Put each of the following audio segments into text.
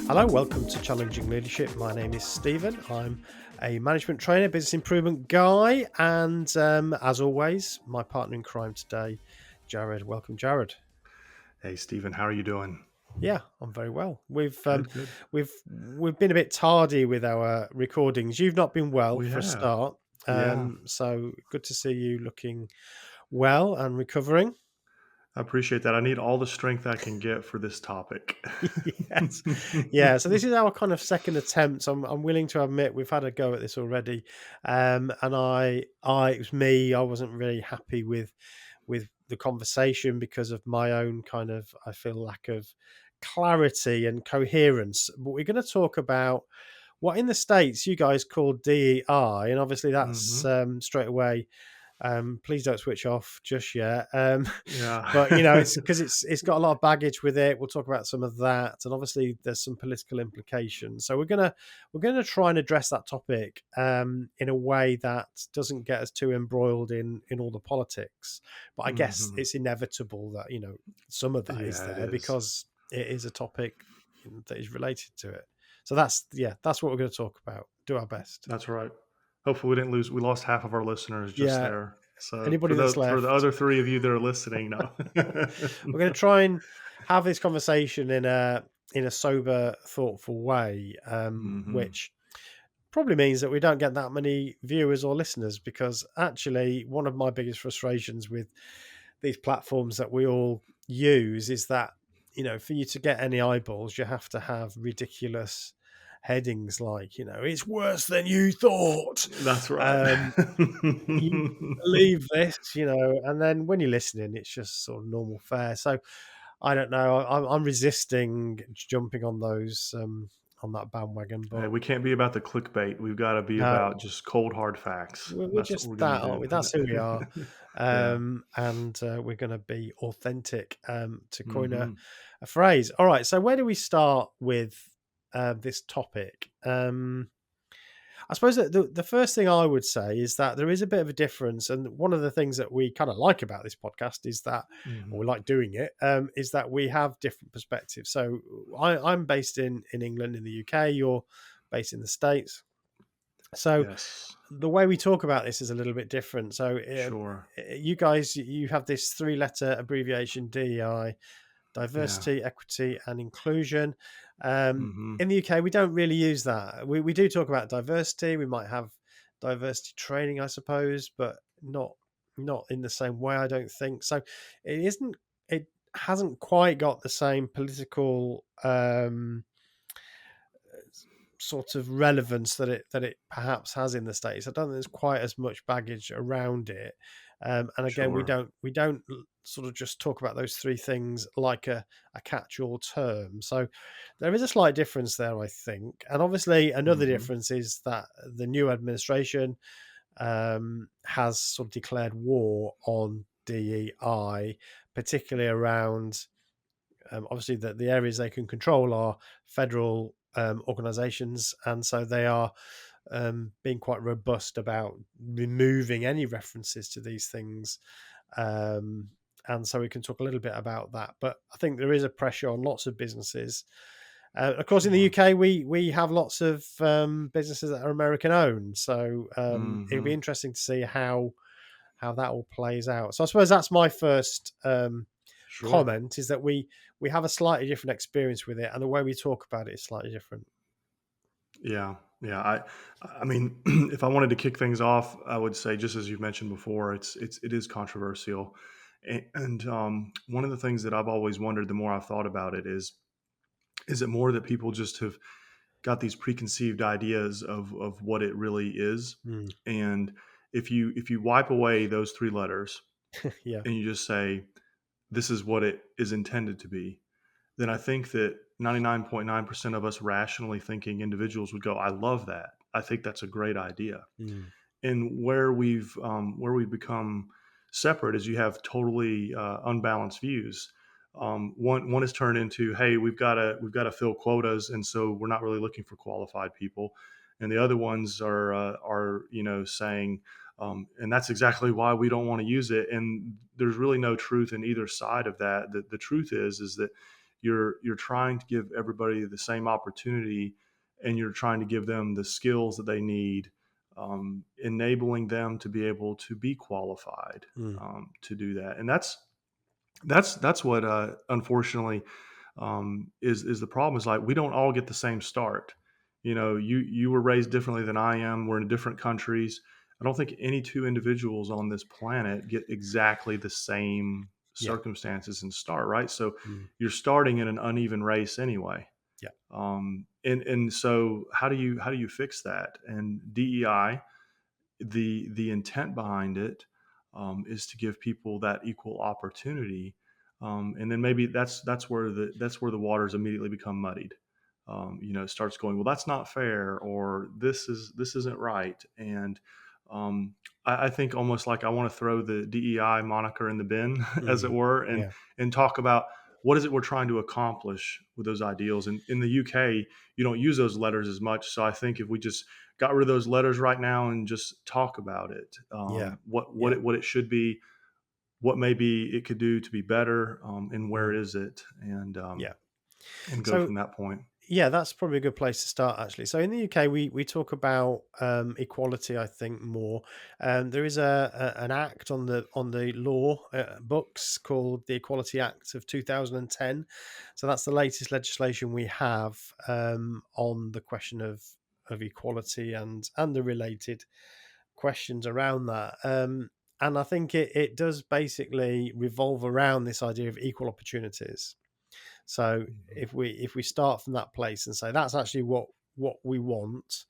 Hello, welcome to Challenging Leadership. My name is Stephen. I'm a management trainer, business improvement guy, and as always, my partner in crime today, Jared. Welcome, Jared. Hey, Stephen, how are you doing? Yeah, I'm very well. Good. We've been a bit tardy with our recordings. You've not been well We for a have. start, Yeah, so good to see you looking well and recovering. I appreciate that. I need all the strength I can get for this topic. Yes. Yeah. So this is our kind of second attempt. I'm willing to admit we've had a go at this already. And it was me. I wasn't really happy with the conversation because of my own kind of, I feel, lack of clarity and coherence. But we're going to talk about what in the States you guys call DEI. And obviously that's hmm straight away. Please don't switch off just yet. But Yeah. it's because it's got a lot of baggage with it. We'll talk about some of that, and obviously there's some political implications. So we're gonna try and address that topic in a way that doesn't get us too embroiled in all the politics. But I guess hmm it's inevitable that some of that is Yeah, it there is. because it is a topic that is related to it. So that's what we're going to talk about. Do our best. That's right. Hopefully, we didn't lose. We lost half of our listeners just Yeah. there. So Anybody that's for the left. other three of you that are listening, no. We're going to try and have this conversation in a sober, thoughtful way, hmm which probably means that we don't get that many viewers or listeners. Because actually, one of my biggest frustrations with these platforms that we all use is that for you to get any eyeballs, you have to have ridiculous headings like it's worse than you thought. That's right. You believe this, and then when you're listening, it's just sort of normal fare. So I don't know. I'm resisting jumping on those on that bandwagon, Hey, but we can't be about the clickbait. We've got to be no, about just cold hard facts. we're That's what just we're gonna that, aren't we? That's who we are, do. Yeah. and we're going to be authentic. To coin hmm a phrase. All right. So where do we start with this topic? I suppose that the first thing I would say is that there is a bit of a difference. And one of the things that we kind of like about this podcast is that, or hmm we like doing it, is that we have different perspectives. So I'm based in England, in the UK, you're based in the States. So Yes. the way we talk about this is a little bit different. So Sure. you guys, you have this 3-letter abbreviation, DEI, Yeah. diversity, equity, and inclusion. Um, hmm in the UK, we don't really use that. We do talk about diversity. We might have diversity training, I suppose, but not in the same way. I don't think so. It isn't. It hasn't quite got the same political sort of relevance that it perhaps has in the States. I don't think there's quite as much baggage around it. And again, we Sure. don't sort of just talk about those three things like a catch-all term. So there is a slight difference there, I think. And obviously, another hmm difference is that the new administration has sort of declared war on DEI, particularly around obviously the areas they can control are federal organizations, and so they are being quite robust about removing any references to these things. Um, and so we can talk a little bit about that. But I think there is a pressure on lots of businesses. Of course, in the Sure. UK, we have lots of businesses that are American owned, so it'll be hmm interesting to see how that all plays out. So I suppose that's my first Sure. comment, is that we have a slightly different experience with it, and the way we talk about it is slightly different. Yeah. Yeah. I mean, if I wanted to kick things off, I would say, just as you've mentioned before, it is controversial. And one of the things that I've always wondered, the more I've thought about it, is it more that people just have got these preconceived ideas of what it really is? Mm. And if you wipe away those three letters Yeah. and you just say, this is what it is intended to be, then I think that 99.9% of us rationally thinking individuals would go, I love that. I think that's a great idea. Mm. And where we've become separate is you have totally unbalanced views. One is turned into, hey, we've got to fill quotas, and so we're not really looking for qualified people. And the other ones are saying, And that's exactly why we don't want to use it. And there's really no truth in either side of that. The truth is that you're trying to give everybody the same opportunity, and you're trying to give them the skills that they need, enabling them to be able to be qualified Mm. to do that. And that's what unfortunately is the problem. Is like we don't all get the same start. You know, you were raised differently than I am. We're in different countries. I don't think any two individuals on this planet get exactly the same Yeah. circumstances and start, right. So Mm. you're starting in an uneven race anyway. Yeah. And so how do you fix that? And DEI, the intent behind it, is to give people that equal opportunity, and then maybe that's where the waters immediately become muddied. It starts going, well, that's not fair, or this isn't right. And I think almost like I want to throw the DEI moniker in the bin, as it Mm. were, and Yeah. talk about what is it we're trying to accomplish with those ideals. And in the UK, you don't use those letters as much. So I think if we just got rid of those letters right now and just talk about it, Yeah. what Yeah. it should be, what maybe it could do to be better, and where Mm. is it, Yeah. and go So from that point. yeah, that's probably a good place to start, actually. So in the UK, we talk about equality, I think, more. There is an act on the law books called the Equality Act of 2010. So that's the latest legislation we have on the question of equality and the related questions around that. And I think it does basically revolve around this idea of equal opportunities. So Mhm. if we start from that place and say that's actually what we want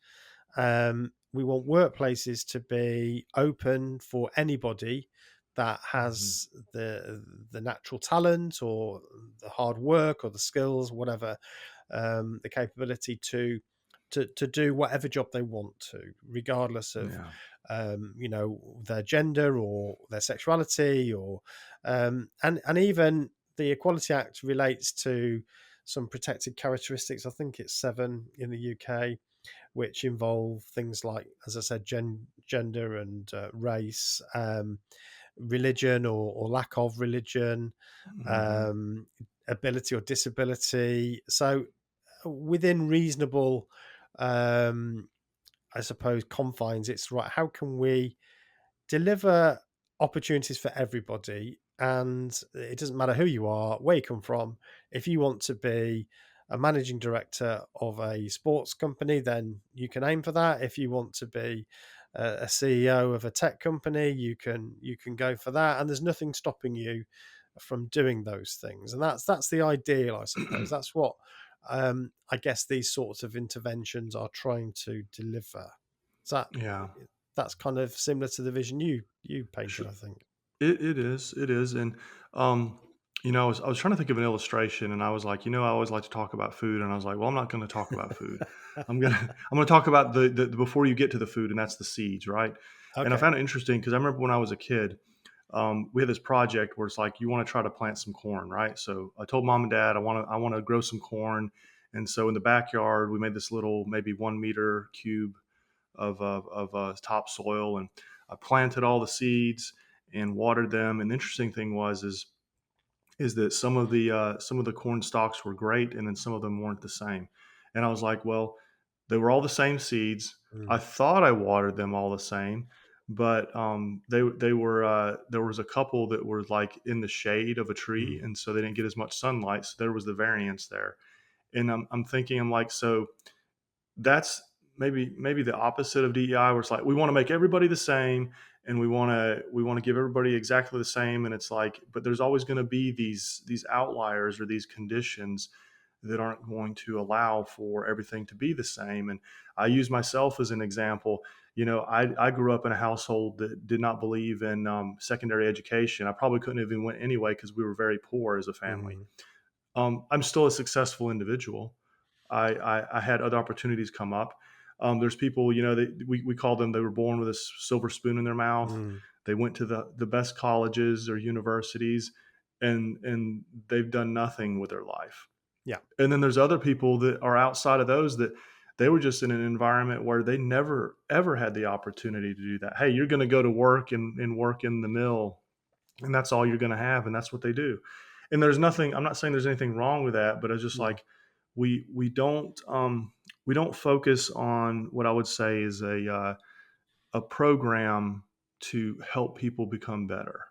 workplaces to be open for anybody that Mhm. has the natural talent or the hard work or the skills, whatever, the capability to do whatever job they want to, regardless of Yeah. their gender or their sexuality or and even the Equality Act relates to some protected characteristics. I think it's 7 in the UK, which involve things like, as I said, gender and race, religion or lack of religion, Mhm. um, ability or disability. So within reasonable, um, I suppose, confines, it's right. How can we deliver opportunities for everybody? And it doesn't matter who you are, where you come from. If you want to be a managing director of a sports company, then you can aim for that. If you want to be a CEO of a tech company, you can go for that. And there's nothing stopping you from doing those things. And that's the ideal, I suppose. That's what I guess these sorts of interventions are trying to deliver. Is that Yeah. that's kind of similar to the vision you Sh- painted, I think. it is, and um, I was trying to think of an illustration, and I was like, I always like to talk about food, and I was like, well, I'm not going to talk about food. I'm gonna talk about the before you get to the food, and that's the seeds, right? And I Okay. found it interesting because I remember when I was a kid, we had this project where it's like you want to try to plant some corn, right? So I told mom and dad I want to grow some corn, and so in the backyard we made this little maybe 1 meter cube of topsoil, and I planted all the seeds and watered them. And the interesting thing is that some of the corn stalks were great, and then some of them weren't the same. And I was like, well, they were all the same seeds. I Mm, thought I watered them all the same, but they were there was a couple that were like in the shade of a tree, mm, and so they didn't get as much sunlight. So there was the variance there. And I'm thinking, I'm like, so that's maybe the opposite of DEI, where it's like we want to make everybody the same, and we want to give everybody exactly the same. And it's like, but there's always going to be these outliers or these conditions that aren't going to allow for everything to be the same. And I use myself as an example. I grew up in a household that did not believe in secondary education. I probably couldn't have even went anyway because we were very poor as a family. mm, I'm still a successful individual. I had other opportunities come up. There's people, we call them, they were born with a silver spoon in their mouth. mm. They went to the best colleges or universities, and they've done nothing with their life. Yeah. And then there's other people that are outside of those that They were just in an environment where they never ever had the opportunity to do that. Hey, you're going to go to work and work in the mill, and that's all you're going to have, and that's what they do. And there's nothing. I'm not saying there's anything wrong with that, but it's just Mm. like we don't focus on what I would say is a program to help people become better.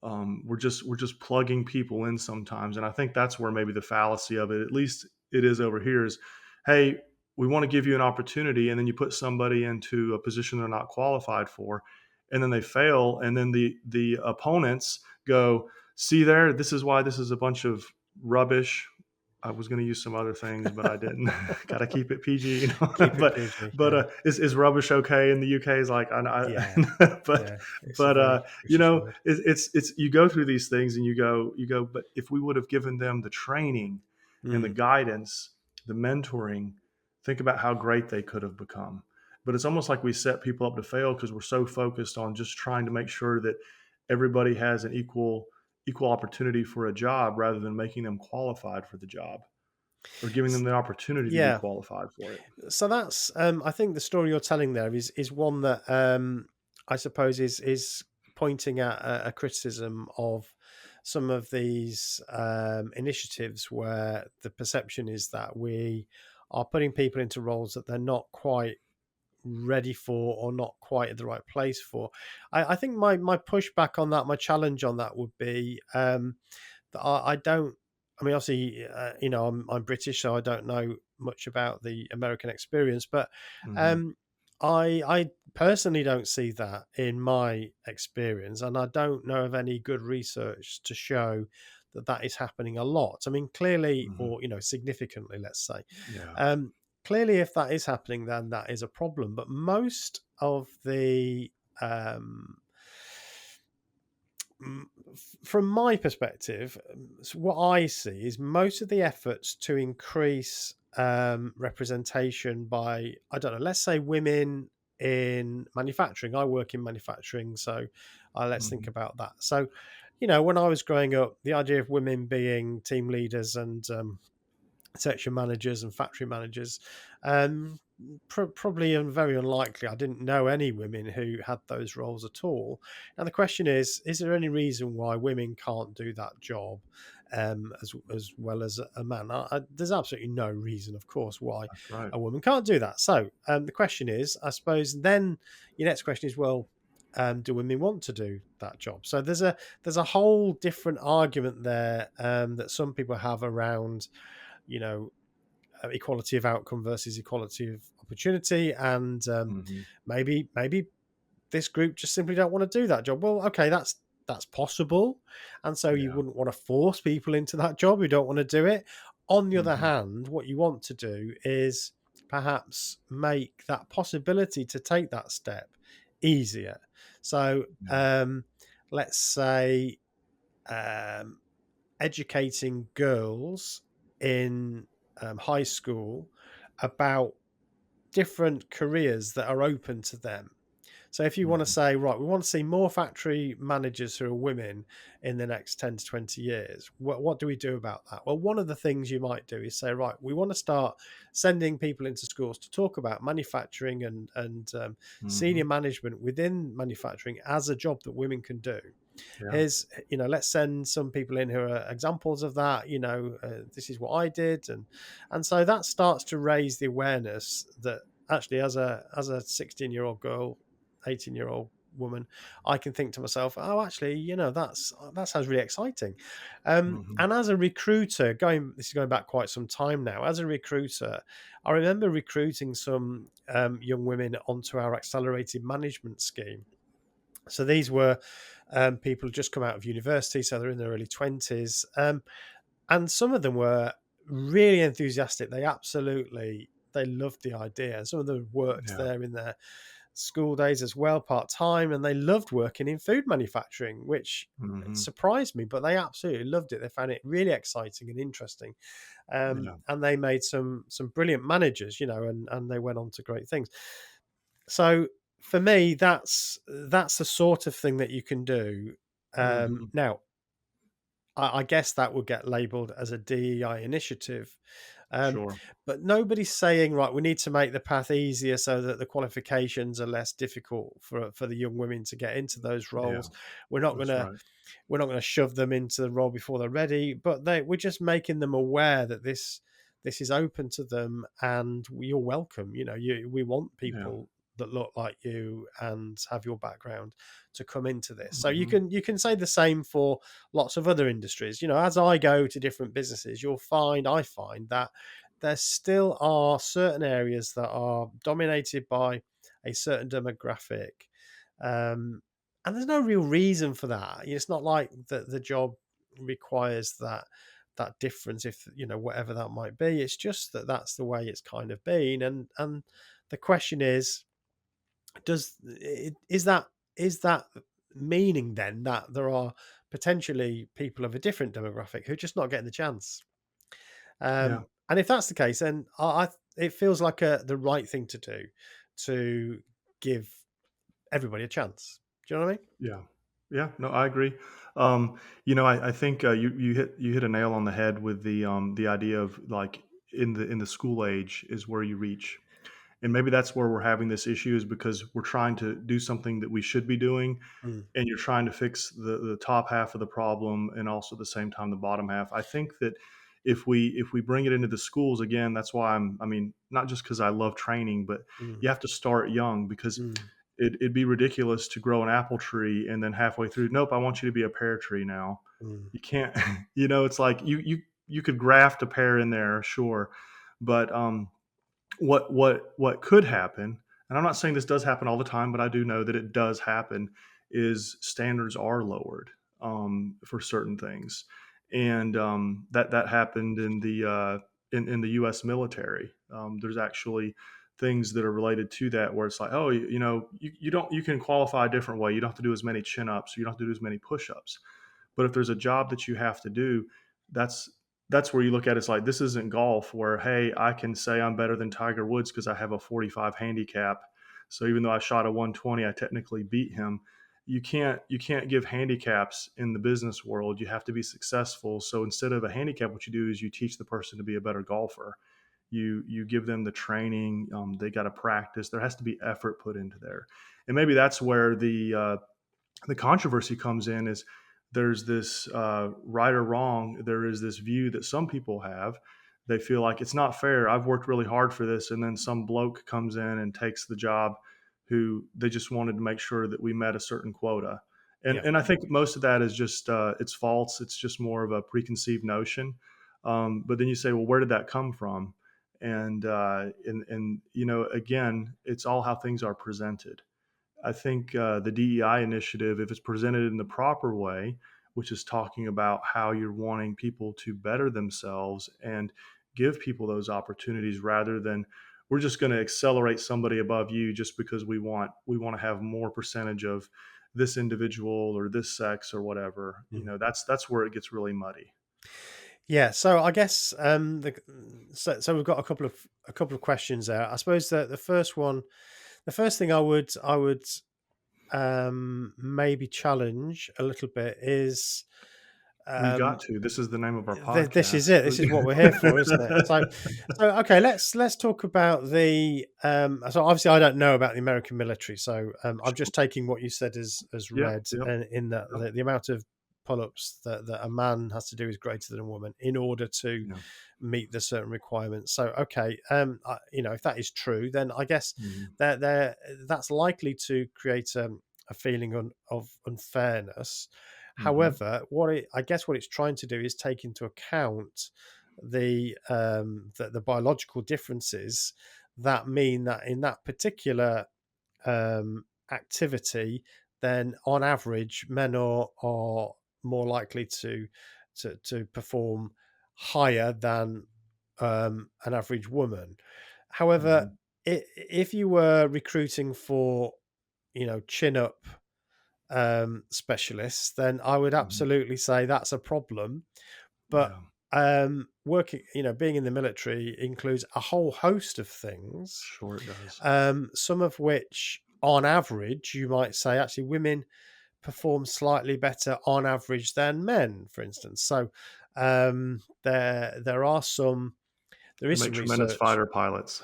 We're just plugging people in sometimes, and I think that's where maybe the fallacy of it, at least it is over here, is, hey, we want to give you an opportunity, and then you put somebody into a position they're not qualified for, and then they fail, and then the opponents go, see there, this is why this is a bunch of rubbish. I was going to use some other things, but I didn't. Got to keep it PG, you know. Keep it PG. But Yeah. is rubbish okay in the UK? Is like Yeah. but Yeah. It's a but very you British know, word. it's you go through these things and you go. But if we would have given them the training and the Mm. guidance, the mentoring, think about how great they could have become. But it's almost like we set people up to fail because we're so focused on just trying to make sure that everybody has an equal opportunity for a job rather than making them qualified for the job or giving them S- the opportunity to be Yeah. qualified for it. So that's I think the story you're telling there is one that I suppose is pointing at a criticism of some of these initiatives where the perception is that we are putting people into roles that they're not quite ready for or not quite at the right place for. I think my pushback on that, my challenge on that would be that I don't. I mean, obviously, I'm British, so I don't know much about the American experience, but Hmm. um, I personally don't see that in my experience, and I don't know of any good research to show that that is happening a lot. I mean, clearly, Hmm. or significantly, let's say. Yeah. Um, Clearly, if that is happening, then that is a problem. But most of the from my perspective, what I see is most of the efforts to increase representation by, I don't know, let's say women in manufacturing. I work in manufacturing, so let's think Hmm. about that. So, when I was growing up, the idea of women being team leaders and section managers and factory managers. Um, Probably very unlikely. I didn't know any women who had those roles at all. And the question is there any reason why women can't do that job as well as a man? There's absolutely no reason, of course, why That's right. a woman can't do that. So the question is, I suppose, then your next question is, well, do women want to do that job? So there's a whole different argument there that some people have around you know equality of outcome versus equality of opportunity, and Hmm. maybe this group just simply don't want to do that job. Well, okay, that's possible, and so you Yeah. wouldn't want to force people into that job who don't want to do it. On the other Hmm. hand, what you want to do is perhaps make that possibility to take that step easier. So Yeah. let's say um, educating girls in high school about different careers that are open to them. So if you want to Hmm. say, right, we want to see more factory managers who are women in the next 10 to 20 years, what do we do about that? Well, one of the things you might do is say, right, we want to start sending people into schools to talk about manufacturing and Hmm. senior management within manufacturing as a job that women can do. Yeah. Here's, let's send some people in who are examples of that. This is what I did, and so that starts to raise the awareness that actually, as a 16-year-old girl, 18-year-old woman, I can think to myself, oh, actually, that sounds really exciting. Hmm. And as a recruiter, this is going back quite some time now. As a recruiter, I remember recruiting some young women onto our accelerated management scheme. So these were people who just come out of university, so they're in their early 20s. And some of them were really enthusiastic. They loved the idea. And some of them worked Yeah. there in their school days as well, part time, and they loved working in food manufacturing, which Hmm. surprised me, but they absolutely loved it. They found it really exciting and interesting. Yeah. And they made some brilliant managers, and they went on to great things. So for me, that's the sort of thing that you can do. Hmm. Now, I guess that would get labelled as a DEI initiative. Um, Sure. but nobody's saying, right, we need to make the path easier so that the qualifications are less difficult for the young women to get into those Yeah, roles. We're not that's gonna right. we're not gonna shove them into the role before they're ready, but we're just making them aware that this is open to them and you're welcome. We want Yeah. people that look like you and have your background to come into this. So you Mhm. can say the same for lots of other industries. As I go to different businesses, I find that there still are certain areas that are dominated by a certain demographic. And there's no real reason for that. It's not like the job requires that difference, if whatever that might be. It's just that that's the way it's kind of been. And the question is, does is that meaning then that there are potentially people of a different demographic who are just not getting the chance? Yeah. And if that's the case, then it feels like the right thing to do, to give everybody a chance. Do you know what I mean? Yeah. Yeah. No, I agree. I think you hit a nail on the head with the idea of like in the school age is where you reach. And maybe that's where we're having this issue is because we're trying to do something that we should be doing, Mm, and you're trying to fix the top half of the problem and also at the same time the bottom half. I think that if we bring it into the schools again, that's why I mean, not just because I love training, but mm, you have to start young because mm, it'd be ridiculous to grow an apple tree and then halfway through, nope, I want you to be a pear tree now. mm, You can't, it's like you could graft a pear in there, sure, but what could happen, and I'm not saying this does happen all the time, but I do know that it does happen, is standards are lowered for certain things, and that happened in the U.S. military. There's actually things that are related to that where it's like, oh, you can qualify a different way. You don't have to do as many chin ups. You don't have to do as many push ups. But if there's a job that you have to do, that's that's where you look at it, it's like this isn't golf where, hey, I can say I'm better than Tiger Woods because I have a 45 handicap. So even though I shot a 120, I technically beat him. You can't give handicaps in the business world. You have to be successful. So instead of a handicap, what you do is you teach the person to be a better golfer. You give them the training. They got to practice. There has to be effort put into there, and maybe that's where the controversy comes in is there's this right or wrong. There is this view that some people have. They feel like it's not fair. I've worked really hard for this, and then some bloke comes in and takes the job who they just wanted to make sure that we met a certain quota. And yeah. and I think most of that is just it's false. It's just more of a preconceived notion. But then you say, well, where did that come from? And again, it's all how things are presented. I think the DEI initiative, if it's presented in the proper way, which is talking about how you're wanting people to better themselves and give people those opportunities rather than we're just going to accelerate somebody above you just because we want to have more percentage of this individual or this sex or whatever. Mm. That's where it gets really muddy. Yeah, so I guess so we've got a couple of questions there. I suppose that the first thing I would maybe challenge a little bit is, We got um, to. This is the name of our this is podcast. it. This is what we're here for, isn't it? So okay, let's talk about the. So obviously, I don't know about the American military, so I'm just taking what you said as Yep, read, yep, and in that yep. the amount of pull-ups that a man has to do is greater than a woman in order to Yeah. meet the certain requirements. So okay, if that is true, then I guess Mhm. that's likely to create a feeling of unfairness. Mhm. However, I guess what it's trying to do is take into account the biological differences that mean that in that particular activity, then on average, men are more likely to perform higher than an average woman. However, Mhm. if you were recruiting for chin up specialists, then I would Mhm. absolutely say that's a problem. But Yeah. working, being in the military includes a whole host of things, Sure it does. some of which, on average, you might say actually women perform slightly better on average than men, for instance. So there are some there They is make some tremendous research. fighter pilots.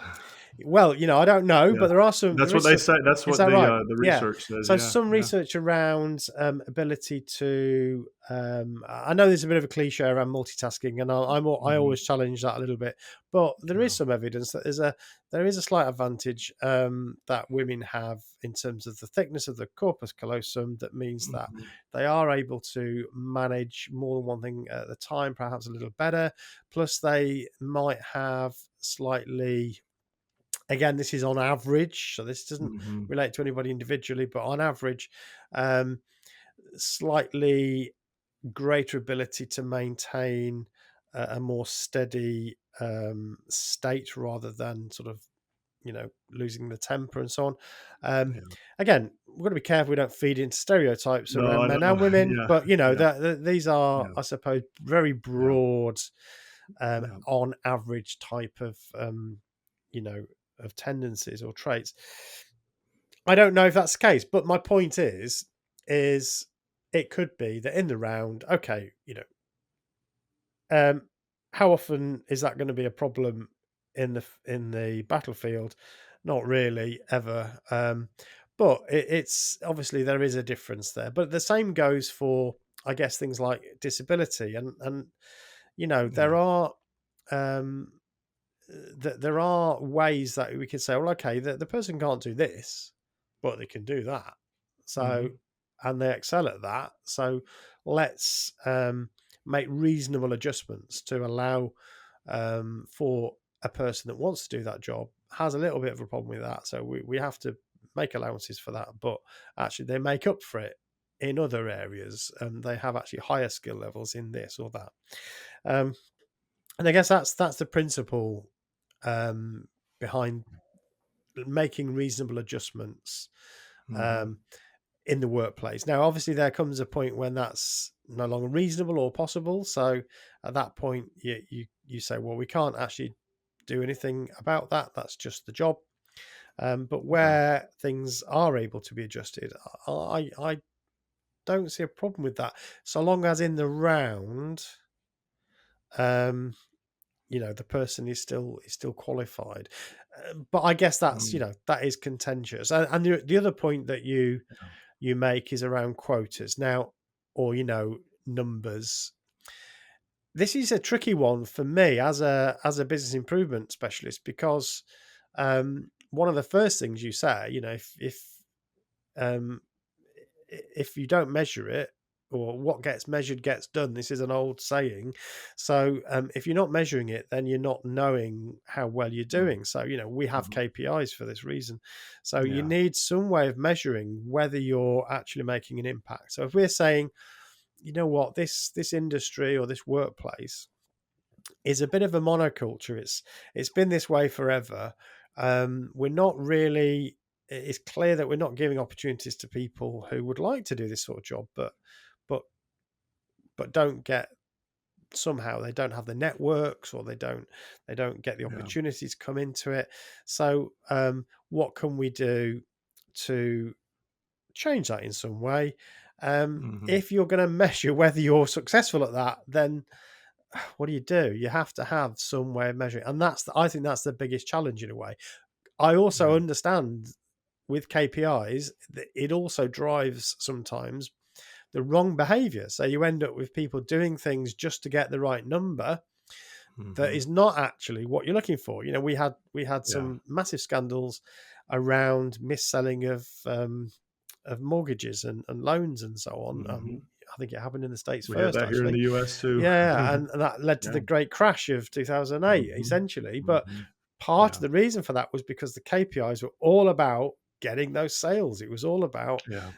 Well, I don't know, Yeah. but That's there what is they some. say. That's Is what that right? the Yeah. research says. So Yeah, some yeah. research around ability to. I know there's a bit of a cliche around multitasking, and I Mhm, always challenge that a little bit. But there is yeah, some evidence that there is a slight advantage that women have in terms of the thickness of the corpus callosum. That means that mhm, they are able to manage more than one thing at the time, perhaps a little better. Plus, they might have slightly, again, this is on average, so this doesn't mhm, relate to anybody individually, but on average, um, slightly greater ability to maintain a more steady state rather than sort of losing the temper and so on. Um, yeah. Again, we've got to be careful we don't feed into stereotypes No, around I men know. and women, Yeah, but yeah, these are, yeah, I suppose, very yeah, broad yeah. on average type of you know tendencies or traits. I don't know if that's the case, but my point is it could be that in the round, okay, um, how often is that going to be a problem in the battlefield? Not really ever. But it's obviously there is a difference there. But the same goes for, I guess, things like disability, and Yeah. there are um, there are ways that we can say, well, okay, the person can't do this, but they can do that. So, Mhm. and they excel at that. So let's make reasonable adjustments to allow for a person that wants to do that job, has a little bit of a problem with that. So we have to make allowances for that, but actually they make up for it in other areas, and they have actually higher skill levels in this or that. Um, and I guess that's the principle um, behind making reasonable adjustments Mhm. um, in the workplace. Now, obviously, there comes a point when that's no longer reasonable or possible. So, at that point, you say, well, we can't actually do anything about that. That's just the job. But Yeah. where things are able to be adjusted, I don't see a problem with that, so long as in the round, um, the person is still qualified. But I guess that's Mm. that is contentious. And the other point that Yeah. you make is around quotas now, or numbers. This is a tricky one for me as a business improvement specialist, because one of the first things you say, um, if you don't measure it, or what gets measured gets done. This is an old saying. So if you're not measuring it, then you're not knowing how well you're Mm. doing. So we have Mhm. KPIs for this reason. So you Yeah. need some way of measuring whether you're actually making an impact. So if we're saying, what, this industry or this workplace is a bit of a monoculture. It's been this way forever. We're not really. It's clear that we're not giving opportunities to people who would like to do this sort of job, but but don't get, somehow they don't have the networks, or they don't get the Yeah. opportunities to come into it. So what can we do to change that in some way? Mhm. If you're going to measure whether you're successful at that, then what do? You have to have some way of measuring, and I think that's the biggest challenge in a way. I also Yeah. understand with KPIs that it also drives sometimes the wrong behavior. So you end up with people doing things just to get the right number that Mhm. is not actually what you're looking for. We had Yeah. some massive scandals around mis-selling of mortgages and loans and so on. Mhm. I think it happened in the States We had first, that here in actually. the US too. Yeah, and that led to Yeah. the great crash of 2008, Mhm. essentially. But Mhm. part of Yeah. the reason for that was because the KPIs were all about getting those sales. It was all about, Yeah.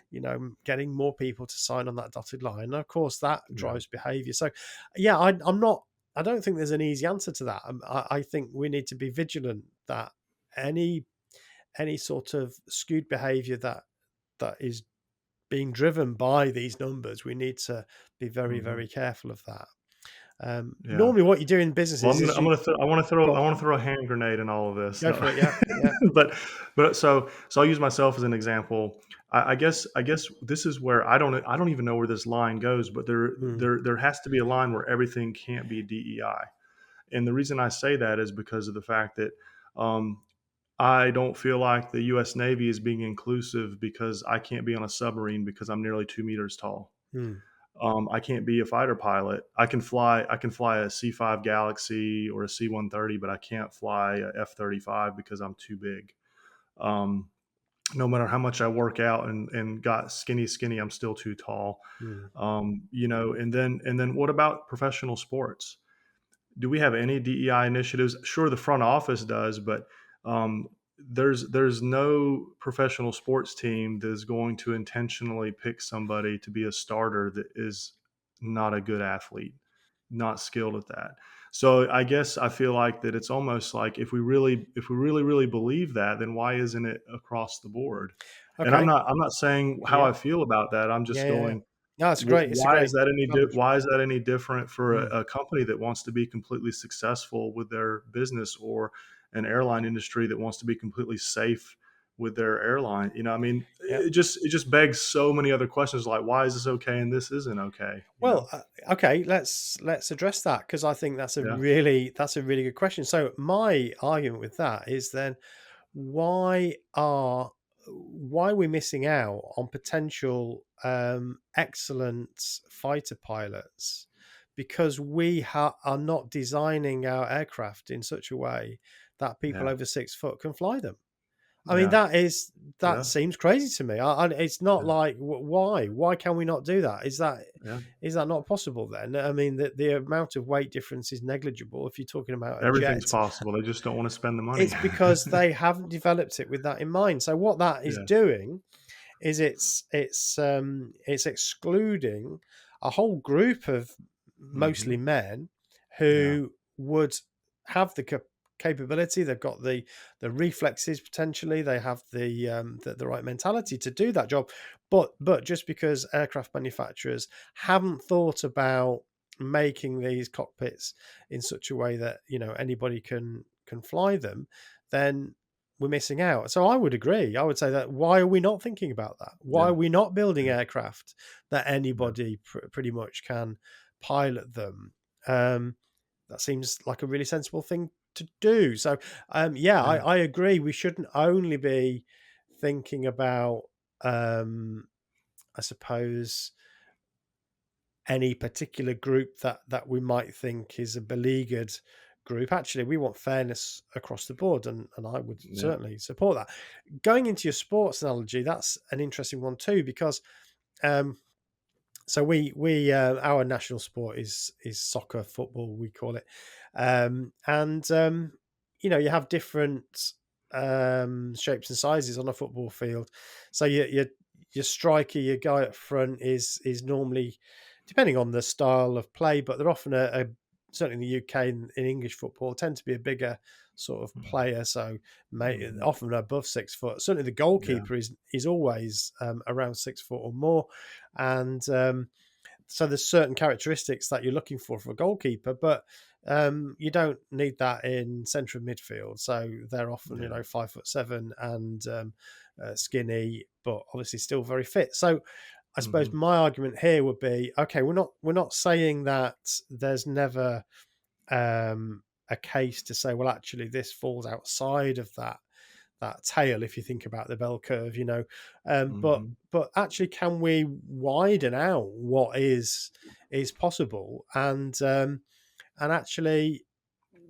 getting more people to sign on that dotted line. And of course, that Yeah. drives behavior. So, yeah, I'm not. I don't think there's an easy answer to that. I think we need to be vigilant that any sort of skewed behavior that is being driven by these numbers, we need to be very, Mhm. very careful of that. Yeah. Normally, what you do in Well, businesses is I'm you gonna throw, go I on, want to throw a hand grenade in all of this. go No, for it. Yeah, yeah. but so I'll use myself as an example. I guess this is where I don't even know where this line goes, but Mm, there has to be a line where everything can't be DEI. And the reason I say that is because of the fact that um, I don't feel like the U.S. Navy is being inclusive because I can't be on a submarine because I'm nearly 2 meters tall. mm, I can't be a fighter pilot. I can fly a C-5 Galaxy or a C-130, but I can't fly a F-35 because I'm too big. Um, no matter how much I work out and got skinny, I'm still too tall. mm. You know, and then what about professional sports? Do we have any DEI initiatives? Sure, the front office does, but um, there's no professional sports team that is going to intentionally pick somebody to be a starter that is not a good athlete, not skilled at that. So I guess I feel like that it's almost like if we really believe that, then why isn't it across the board? And Okay. I'm not saying how Yeah, I feel about that. I'm just yeah, yeah, yeah. going, No, it's great. It's a why is great that challenge. why is that any different for Mm, a company that wants to be completely successful with their business, or an airline industry that wants to be completely safe with their airline? You know, I mean, yeah. it just begs so many other questions, like why is this okay and this isn't okay? You Well, know? okay. Let's address that because I think Yeah, that's a really good question. So my argument with that is then why are why are we missing out on potential excellent fighter pilots because are not designing our aircraft in such a way that people yeah, over 6 foot can fly them. I mean, yeah, that yeah, seems crazy to me. It's not yeah, like why can we not do that? yeah. Is that not possible then? I mean, the amount of weight difference is negligible if you're talking about a Everything's jet. possible. They just don't want to spend the money. It's because they haven't developed it with that in mind. So what that is Yeah. doing is it's excluding a whole group of Hmm. mostly men Yeah. who would have the capability. They've got the reflexes potentially. They have the right mentality to do that job. But just because aircraft manufacturers haven't thought about making these cockpits in such a way that anybody can fly them, then we're missing out. So I would agree. I would say that why are we not thinking about that? Why Yeah. are we not building Yeah. aircraft that Yeah. anybody pretty much can pilot them? Um, that seems like a really sensible thing to do. So, yeah, Yeah. I agree. We shouldn't only be thinking about, um, I suppose, any particular group that we might think is a beleaguered group. Actually, we want fairness across the board, and I would Yeah. certainly support that. Going into your sports analogy, that's an interesting one too, because um, so we our national sport is soccer, football, we call it, and you have different shapes and sizes on a football field. So your striker, your guy up front is normally, depending on the style of play, but they're often certainly in the UK and in English football tend to be a bigger sort of player. So Mhm. often above 6 foot. Certainly the Yeah. goalkeeper is always around 6 foot or more, and so there's certain characteristics that you're looking for a goalkeeper, but you don't need that in central midfield. So they're often, Yeah. 5'7" and skinny, but obviously still very fit. So I suppose Mhm. my argument here would be, okay, we're not saying that there's never a case to say, well, actually, this falls outside of that tail if you think about the bell curve, but Mhm. actually, can we widen out what is possible, and actually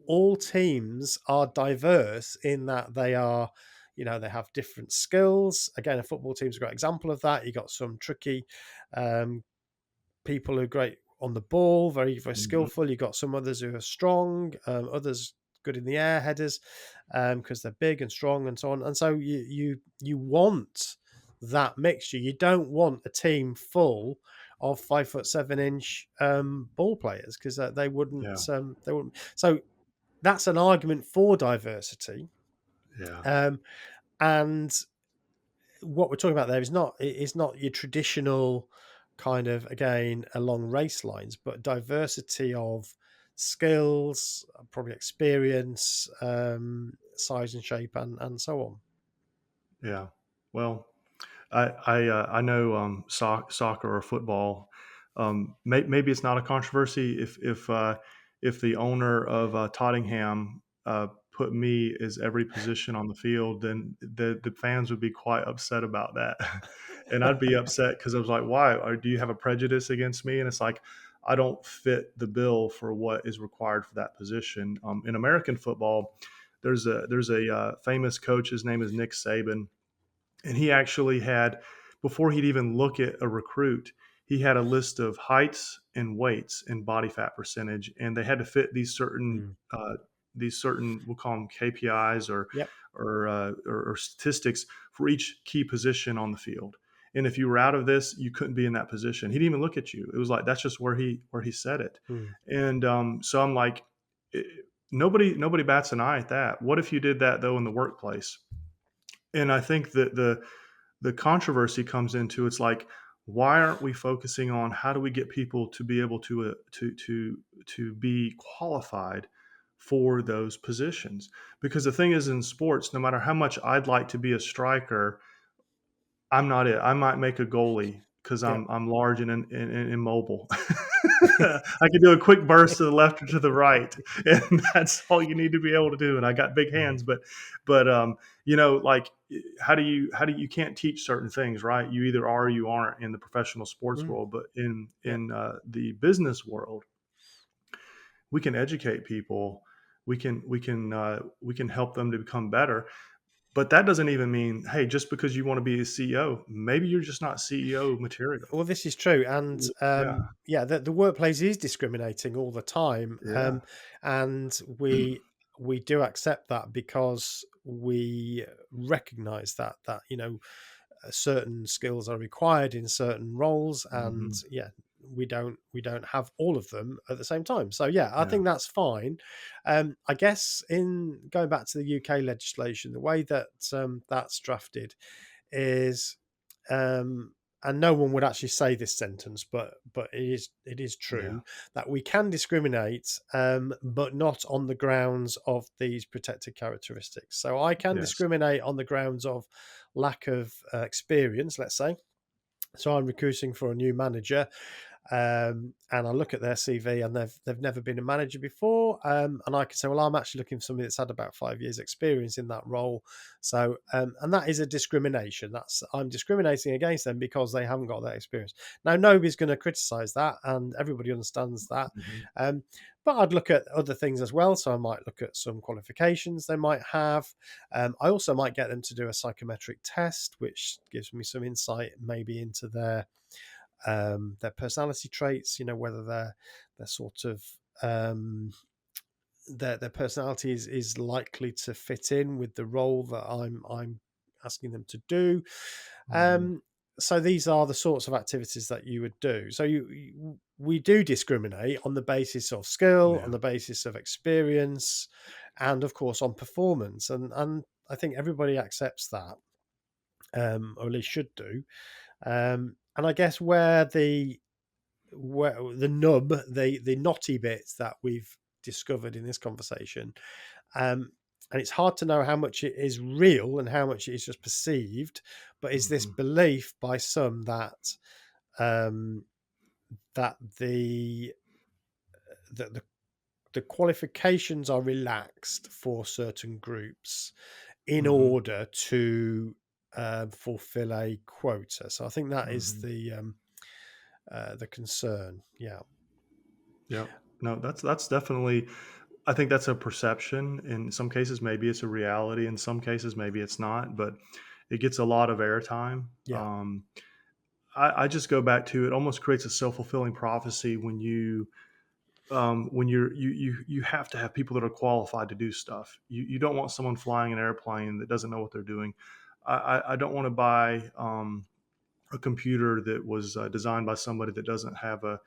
all teams are diverse in that they are, they have different skills. Again, a football team's a great example of that. You got some tricky um, people who are great on the ball, very very Mhm. skillful. You've got some others who are strong, others good in the air, headers, because they're big and strong and so on. And so you want that mixture. You don't want a team full of 5'7" ball players because Yeah. they wouldn't. So that's an argument for diversity. Yeah. Um, and what we're talking about there is not your traditional. kind of, again, along race lines, but diversity of skills, probably experience, size and shape, and so on. Yeah. Well, I know soccer or football. Maybe it's not a controversy if the owner of Tottenham put me as every position on the field, then the fans would be quite upset about that, and I'd be upset because I was like, why? Or do you have a prejudice against me? And it's like I don't fit the bill for what is required for that position. In American football, there's a famous coach. His name is Nick Saban, and he actually had, before he'd even look at a recruit, he had a list of heights and weights and body fat percentage, and they had to fit Mm. these certain, we'll call them KPIs Yep. or statistics for each key position on the field. And if you were out of this, you couldn't be in that position. He didn't even look at you. It was like that's just where he said it. Mm. And so I'm like, eh, nobody bats an eye at that. What if you did that though in the workplace? And I think that the controversy comes into, it's like, why aren't we focusing on how do we get people to be able to be qualified for those positions? Because the thing is, in sports, no matter how much I'd like to be a striker, I'm not it. I might make a goalie because Yep. I'm large and immobile. I can do a quick burst to the left or to the right, and that's all you need to be able to do. And I got big Mm. hands, but like how do you, you can't teach certain things, right? You either are or you aren't in the professional sports Mm. world, but in Yep. the business world, we can educate people. We can help them to become better, but that doesn't even mean, hey, just because you want to be a CEO, maybe you're just not CEO material. Well, this is true, and Yeah, yeah, the workplace is discriminating all the time, yeah, and we do accept that because we recognise that certain skills are required in certain roles, and hmm, yeah, we don't have all of them at the same time. So yeah, I yeah, think that's fine. I guess, in going back to the UK legislation, the way that that's drafted is, um, and no one would actually say this sentence, but it is yeah, true that we can discriminate, but not on the grounds of these protected characteristics. So I can yes, discriminate on the grounds of lack of experience, let's say. So I'm recruiting for a new manager, and I look at their CV, and they've never been a manager before, and I can say, well, I'm actually looking for somebody that's had about 5 years' experience in that role. So, and that is a discrimination. That's I'm discriminating against them because they haven't got that experience. Now, nobody's going to criticise that, and everybody understands that. hmm, Um, but I'd look at other things as well. So I might look at some qualifications they might have. I also might get them to do a psychometric test, which gives me some insight maybe into their personality traits. Whether they're sort of, um, their personality is likely to fit in with the role that I'm asking them to do. hmm, Um, so these are the sorts of activities that you would do. So we do discriminate on the basis of skill, on yeah, the basis of experience, and of course on performance. And I think everybody accepts that, or at least should do. And I guess where the nub, the knotty bits that we've discovered in this conversation, um, and it's hard to know how much it is real and how much it is just perceived, but is this hmm, belief by some um, that the qualifications are relaxed for certain groups in hmm, order to fulfill a quota. So I think that is hmm, the concern. Yeah. yep. No, that's definitely. I think that's a perception. In some cases, maybe it's a reality. In some cases, maybe it's not. But it gets a lot of airtime. Yeah. I just go back to, it almost creates a self fulfilling prophecy when you have to have people that are qualified to do stuff. You don't want someone flying an airplane that doesn't know what they're doing. I don't want to buy a computer that was designed by somebody that doesn't have a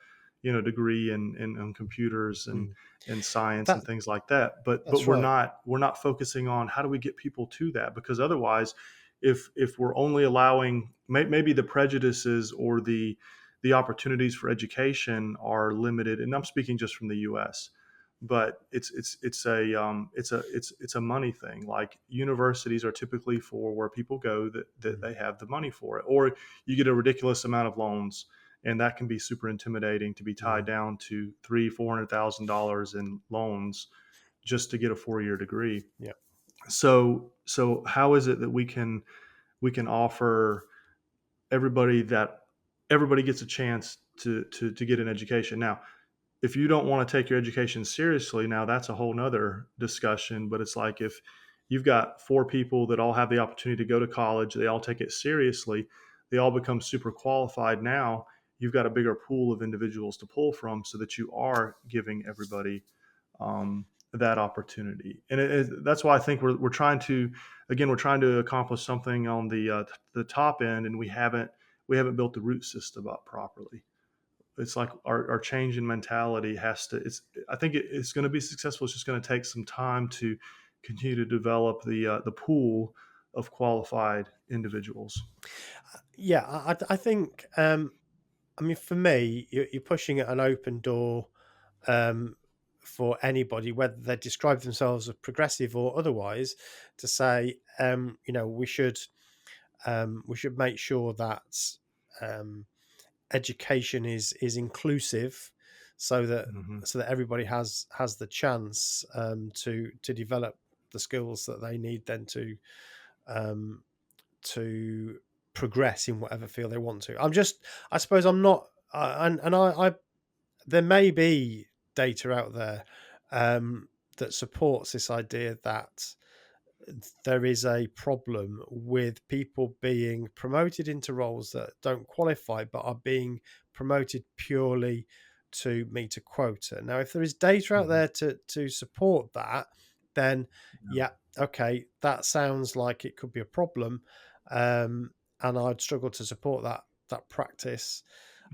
degree in computers Mm. and science That and things like that. But that's we're right. not focusing on how do we get people to that, because otherwise, if we're only allowing maybe the prejudices or the opportunities for education are limited. And I'm speaking just from the U.S., but it's a money thing. Like universities are typically for where people go that Mm. they have the money for it, or you get a ridiculous amount of loans, and that can be super intimidating to be tied Mm. down to $300,000-400,000 in loans just to get a 4-year degree. Yeah. So how is it that we can offer everybody that everybody gets a chance to get an education? Now, if you don't want to take your education seriously, now that's a whole nother discussion. But it's like if you've got four people that all have the opportunity to go to college, they all take it seriously, they all become super qualified. Now you've got a bigger pool of individuals to pull from, so that you are giving everybody that opportunity. And that's why I think we're trying to, again, we're trying to accomplish something on the top end, and we haven't built the root system up properly. It's like our change in mentality has to, I think it's going to be successful. It's just going to take some time to continue to develop the pool of qualified individuals. Yeah, I think. I mean, for me, you're pushing at an open door um, for anybody, whether they describe themselves as progressive or otherwise, to say, we should make sure that um, education is inclusive, so that Hmm. everybody has the chance to develop the skills that they need then um, to progress in whatever field they want to. I suppose I'm not, I there may be data out there that supports this idea that there is a problem with people being promoted into roles that don't qualify but are being promoted purely to meet a quota. Now, if there is data out Hmm. there to support that, then yeah, okay, that sounds like it could be a problem, um, and I'd struggle to support that practice,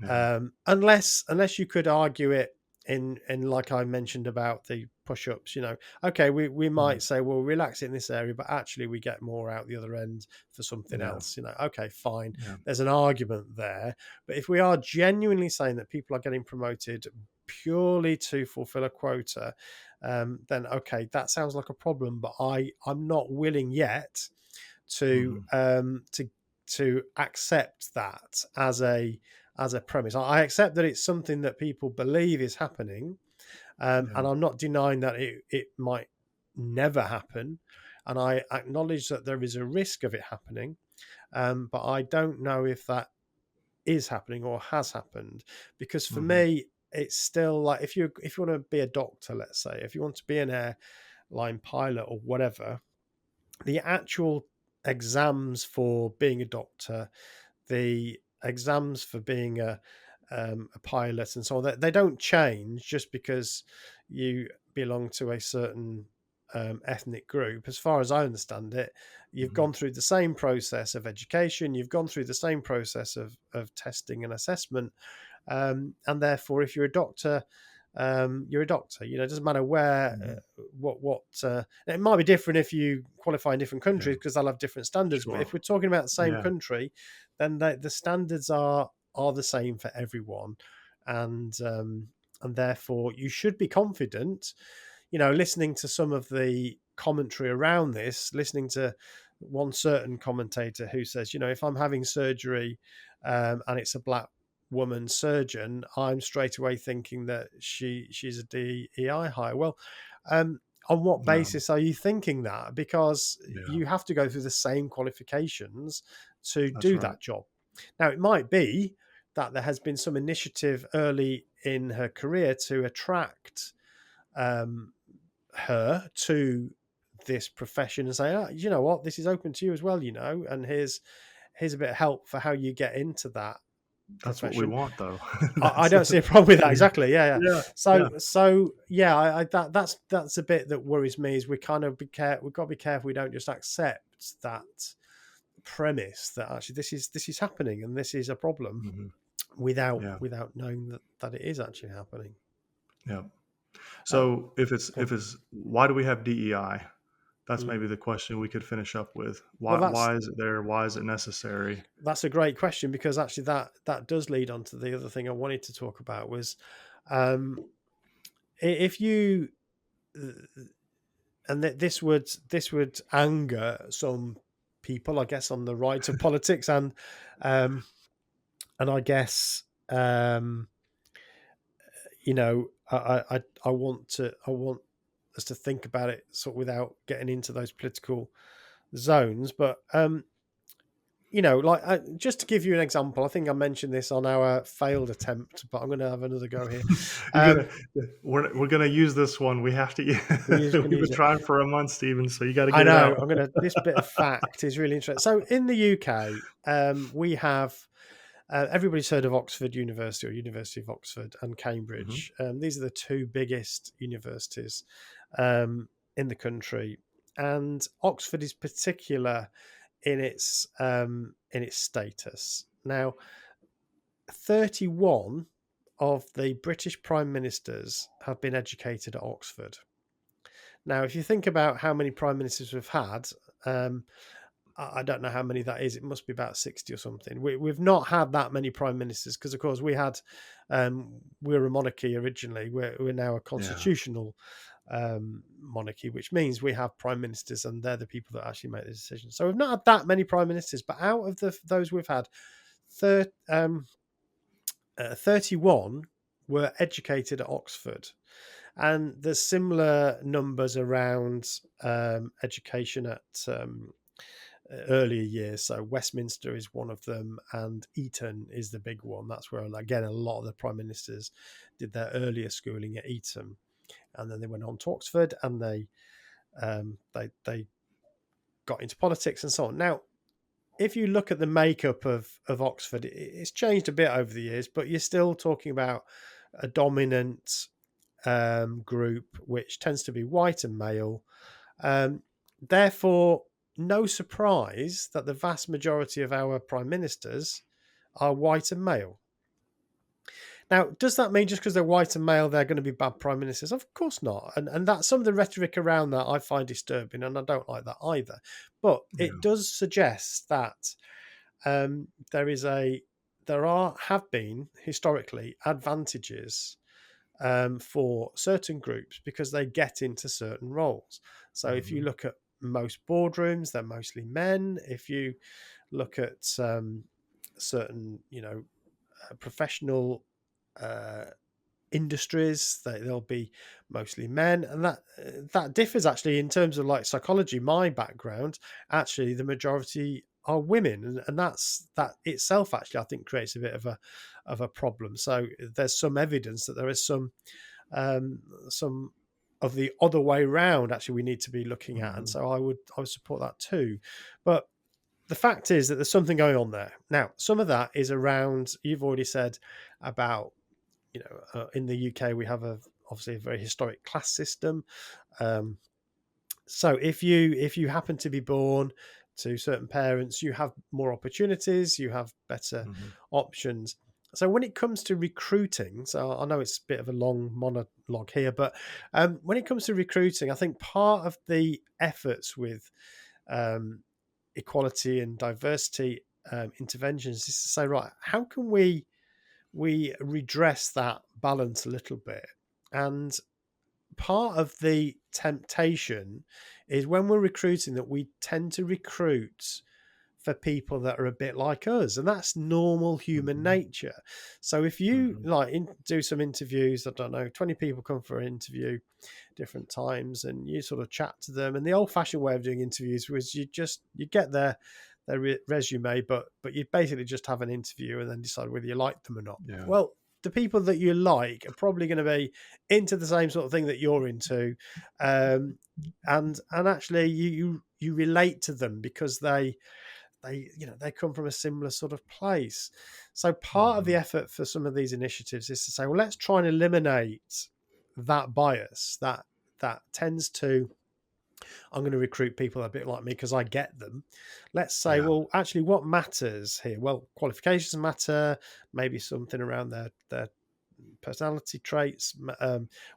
Yeah. unless you could argue it in like I mentioned about the push-ups. Okay, we Yeah. might say, well, relax it in this area, but actually we get more out the other end for something Yeah. else. Okay, fine, Yeah. there's an argument there. But if we are genuinely saying that people are getting promoted purely to fulfill a quota, then okay, that sounds like a problem. But I'm not willing yet to Hmm. to accept that as a premise. I accept that it's something that people believe is happening, Yeah. and I'm not denying that it might never happen, and I acknowledge that there is a risk of it happening, but I don't know if that is happening or has happened, because for Hmm. me it's still like, if you want to be a doctor, let's say, if you want to be an airline pilot or whatever, the actual exams for being a doctor, the exams for being a pilot, and so on, they don't change just because you belong to a certain ethnic group. As far as I understand it, you've Hmm. gone through the same process of education, you've gone through the same process of testing and assessment, and therefore, if you're a doctor, you're a doctor. It doesn't matter where, Hmm. what. It might be different if you qualify in different Yeah. countries because they'll have different standards. But Sure. if we're talking about the same Yeah. country, then the standards are the same for everyone, and therefore you should be confident. Listening to some of the commentary around this, listening to one certain commentator who says, if I'm having surgery and it's a black woman surgeon, I'm straight away thinking that she's a DEI hire. Well, um, on what No. basis are you thinking that? Because Yeah. you have to go through the same qualifications to That's do right. that job. Now, it might be that there has been some initiative early in her career to attract um, her to this profession and say, you know what, this is open to you as well, and here's a bit of help for how you get into that That's what we profession. want, though. I That's don't see a problem with that. Exactly. Yeah, yeah. yeah. Yeah. So yeah, that's a bit that worries me. Is we kind of we've got to be careful we don't just accept that premise that actually this is happening and this is a problem Hmm. without Yeah. knowing that it is actually happening. Yeah. Um, So if it's go on. why do we have DEI? that's Mm. maybe the question we could finish up with. Well, Why is it there? Why is it necessary? that's a great question, because actually that does lead on to the other thing I wanted to talk about was, um, if you and this would anger some people, I guess, on the right of politics, um, and I guess, I want us to think about it sort of without getting into those political zones, but like, just to give you an example, I think I mentioned this on our failed attempt, but I'm going to have another go here. You're gonna Um, we're gonna use this one. We have to. we're We've use been it. trying for a month, Stephen. So you got to I get it know. out. This bit of fact is really interesting. So in the UK, we have, everybody's heard of Oxford University, or University of Oxford, and Hmm. Cambridge. These are the two biggest universities in the country, and Oxford is particular in its status. Now, 31 of the British prime ministers have been educated at Oxford. Now, if you think about how many prime ministers we've had, um, I don't know how many that is. It must be about 60 or something. We've not had that many prime ministers because, of course, we were a monarchy originally. We're now a Yeah. constitutional monarchy, which means we have prime ministers, and they're the people that actually make the decisions. So we've not had that many prime ministers, but out of those we've had, thir- um, 31 were educated at Oxford. And there's similar numbers around education at earlier years. So Westminster is one of them, and Eton is the big one. That's where, again, a lot of the prime ministers did their earlier schooling at Eton, and then they went on to Oxford, and they got into politics and so on. Now, if you look at the makeup of Oxford, it's changed a bit over the years, but you're still talking about a dominant group, which tends to be white and male. Therefore, no surprise that the vast majority of our prime ministers are white and male. Now, does that mean just because they're white and male, they're going to be bad prime ministers? Of course not. And that some of the rhetoric around that I find disturbing, and I don't like that either. But it Yeah. does suggest that um, there is a there are have been historically advantages for certain groups because they get into certain roles. So if you Hmm. look at most boardrooms, they're mostly men. If you look at certain, professional uh, industries, they'll be mostly men, and that differs actually in terms of like psychology. My background, actually, the majority are women, and that itself actually I think creates a bit of a problem. So there's some evidence that there is some of the other way round actually we need to be looking at, and Hmm. so I would support that too. But the fact is that there's something going on there. Now, some of that is around, you've already said about, in the UK we have obviously a very historic class system. Um, so if you happen to be born to certain parents, you have more opportunities, you have better Hmm. options. So when it comes to recruiting, so I know it's a bit of a long monologue here, but when it comes to recruiting, I think part of the efforts with um, equality and diversity interventions is to say, right, how can we redress that balance a little bit? And part of the temptation is when we're recruiting that we tend to recruit for people that are a bit like us, and that's normal human Hmm. nature. So if you Hmm. like do some interviews, I don't know, 20 people come for an interview different times, and you sort of chat to them, and the old fashioned way of doing interviews was you get their resume, but you basically just have an interview and then decide whether you like them or not. Yeah. Well, the people that you like are probably going to be into the same sort of thing that you're into, um, and actually you relate to them because they come from a similar sort of place. So part of the Hmm. effort for some of these initiatives is to say, well, let's try and eliminate that bias that tends to, I'm going to recruit people a bit like me because I get them. Let's say, Yeah. well, actually, what matters here? Well, qualifications matter, maybe something around their personality traits?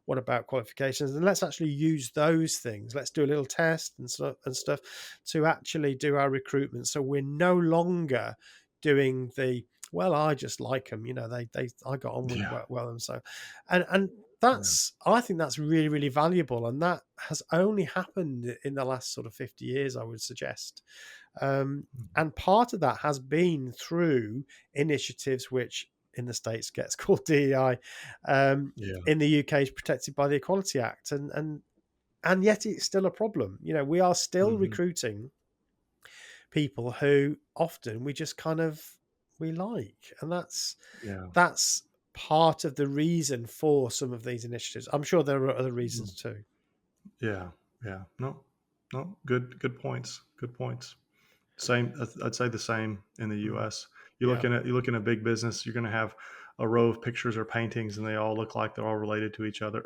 What about qualifications? And let's actually use those things. Let's do a little test and stuff to actually do our recruitment. So we're no longer doing the, well, I just like them. I got on with Yeah. well, and so, and Yeah. I think that's really, really valuable, and that has only happened in the last sort of 50 years, I would suggest. Mhm. And part of that has been through initiatives which in the States gets called DEI. Yeah. In the UK is protected by the Equality Act. And yet it's still a problem. We are still Mhm. recruiting people who often we just kind of we like. And Yeah. that's part of the reason for some of these initiatives. I'm sure there are other Mm. reasons too. Yeah. Yeah. No. No. Good points. Good points. Same. I'd say the same in the Mm, U.S. yeah. You look in a big business. You're going to have a row of pictures or paintings, and they all look like they're all related to each other.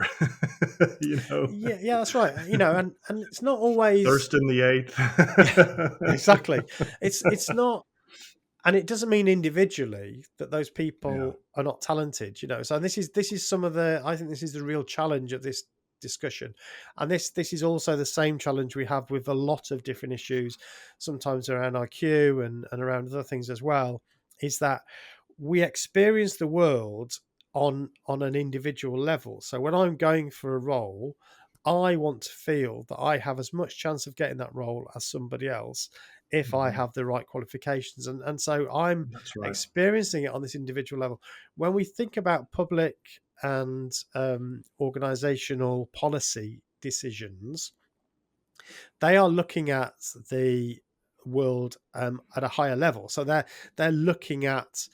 you know, Yeah, yeah, that's right. And it's not always. Thurston the Eighth. Yeah, exactly. It's not, and it doesn't mean individually that those Yeah. people are not talented. So this is some of the, I think this is the real challenge of this discussion. And this is also the same challenge we have with a lot of different issues, sometimes around IQ and around other things as well, is that we experience the world on an individual level. So when I'm going for a role, I want to feel that I have as much chance of getting that role as somebody else if I Mhm. have the right qualifications. And so I'm That's right. experiencing it on this individual level. When we think about public and organizational policy decisions, they are looking at the world at a higher level. So they're looking at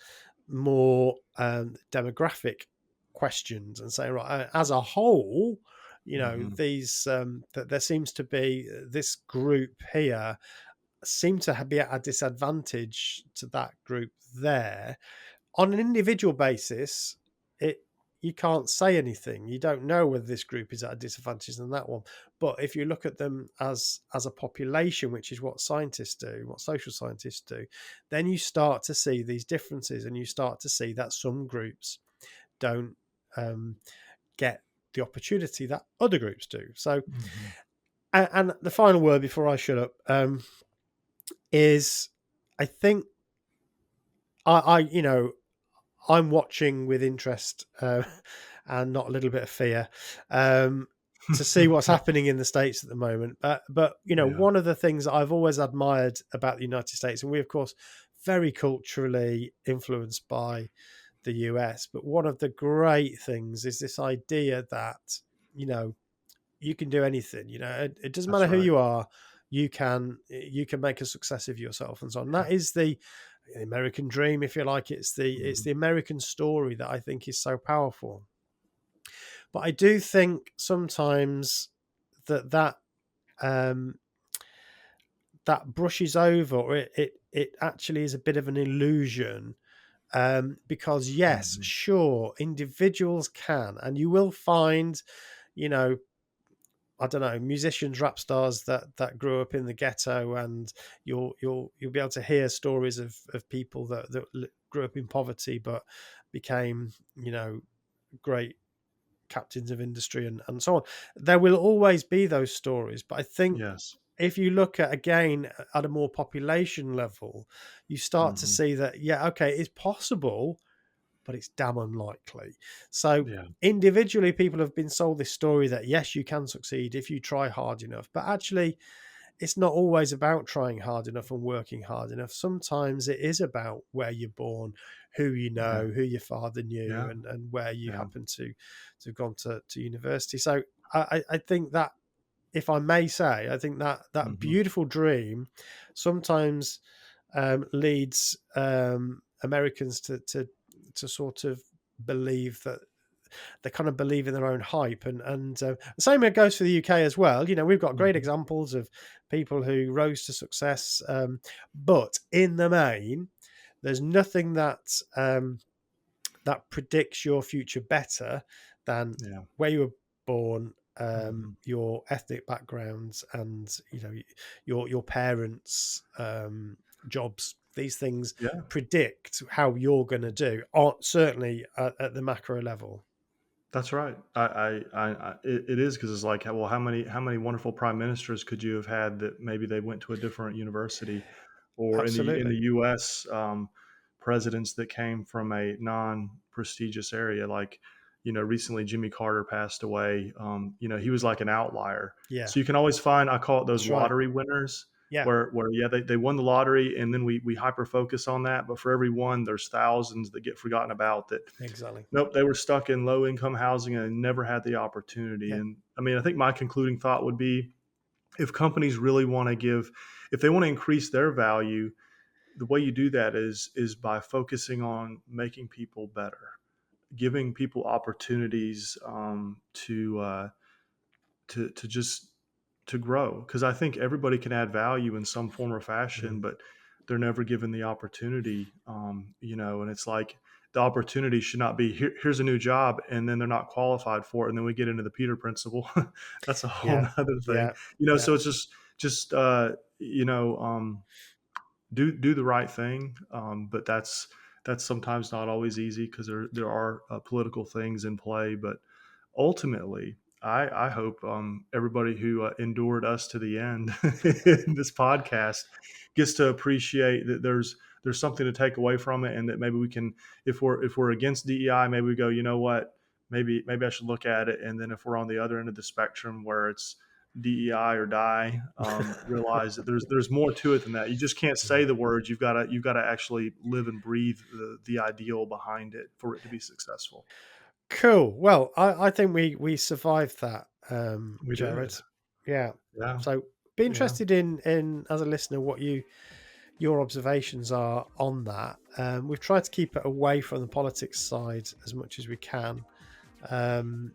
more demographic questions and say, right, as a whole, Mhm. these that there seems to be this group here seem to be at a disadvantage to that group there. On an individual basis, it you can't say anything. You don't know whether this group is at a disadvantage than that one. But if you look at them as a population, which is what scientists do, what social scientists do, then you start to see these differences, and you start to see that some groups don't um, get the opportunity that other groups do. So, Mhm. and the final word before I shut up is, I think I'm watching with interest and not a little bit of fear um, to see what's happening in the States at the moment. But Yeah. one of the things that I've always admired about the United States, and we of course very culturally influenced by the US, but one of the great things is this idea that you know you can do anything. It doesn't That's matter who right. you are. You can make a success of yourself and so on. Yeah. That is the American dream, if you like. It's the Mhm. American story that I think is so powerful. But I do think sometimes that um, that brushes over, or it actually is a bit of an illusion. Because yes, Mhm. sure, individuals can, and you will find, you know, I don't know, musicians, rap stars that grew up in the ghetto, and you'll be able to hear stories of people that grew up in poverty but became, great captains of industry and so on. There will always be those stories, but I think Yes. if you look at again at a more population level, you start to Mhm. see that yeah, okay, it's possible, but it's damn unlikely. So Yeah. individually, people have been sold this story that yes, you can succeed if you try hard enough. But actually, it's not always about trying hard enough and working hard enough. Sometimes it is about where you're born, who you Yeah. know, who your father knew, Yeah. and where you Yeah. happen to have gone to university. So I think that, if I may say, I think that Mhm. beautiful dream sometimes leads Americans to sort of believe that they kind of believe in their own hype, and the same goes for the UK as well. We've got great Mhm. examples of people who rose to success, but in the main, there's nothing that predicts your future better than Yeah. where you were born, Mhm. your ethnic backgrounds, and your parents' jobs. these things Yeah. predict how you're going to do, certainly at the macro level. That's right. It is because it's like, well, how many wonderful prime ministers could you have had that maybe they went to a different university, or in the Absolutely. U.S. Presidents that came from a non-prestigious area, like recently Jimmy Carter passed away. He was like an outlier. Yeah, So you can always find, I call it those that's right. lottery winners, Yeah, where yeah they won the lottery, and then we hyper focus on that, but for every one there's thousands that get forgotten about that. exactly. Nope, they were stuck in low income housing and never had the opportunity. Yeah. And I mean, I think my concluding thought would be, if companies really want to if they want to increase their value, the way you do that is by focusing on making people better, giving people opportunities to just to grow. Because I think everybody can add value in some form or Mm. fashion, but they're never given the opportunity. And it's like, the opportunity should not be, here's a new job, and then they're not qualified for it, and then we get into the Peter principle. That's a whole Yeah, nother thing. yeah, yeah. So it's just do the right thing, but that's sometimes not always easy, because there are political things in play. But ultimately, I hope everybody who endured us to the end in this podcast gets to appreciate that there's something to take away from it, and that maybe we can, if we're against DEI, maybe we go, you know what, maybe I should look at it. And then if we're on the other end of the spectrum where it's DEI or die, realize that there's more to it than that. You just can't say Mm. the words. You've got to actually live and breathe the ideal behind it for it to be successful. Cool. Well, I think we survived that, We Jared. did. Yeah. Yeah. So be Yeah. interested in as a listener what your observations are on that. We've tried to keep it away from the politics side as much as we can. Um,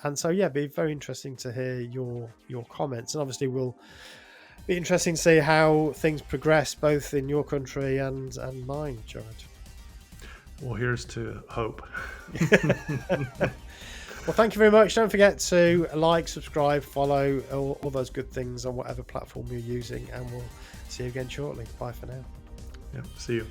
and so yeah, be very interesting to hear your comments. And obviously we'll be interesting to see how things progress both in your country and mine, Jared. Well, here's to hope. Well, thank you very much. Don't forget to like, subscribe, follow, all those good things on whatever platform you're using, and we'll see you again shortly. Bye for now. Yeah. See you.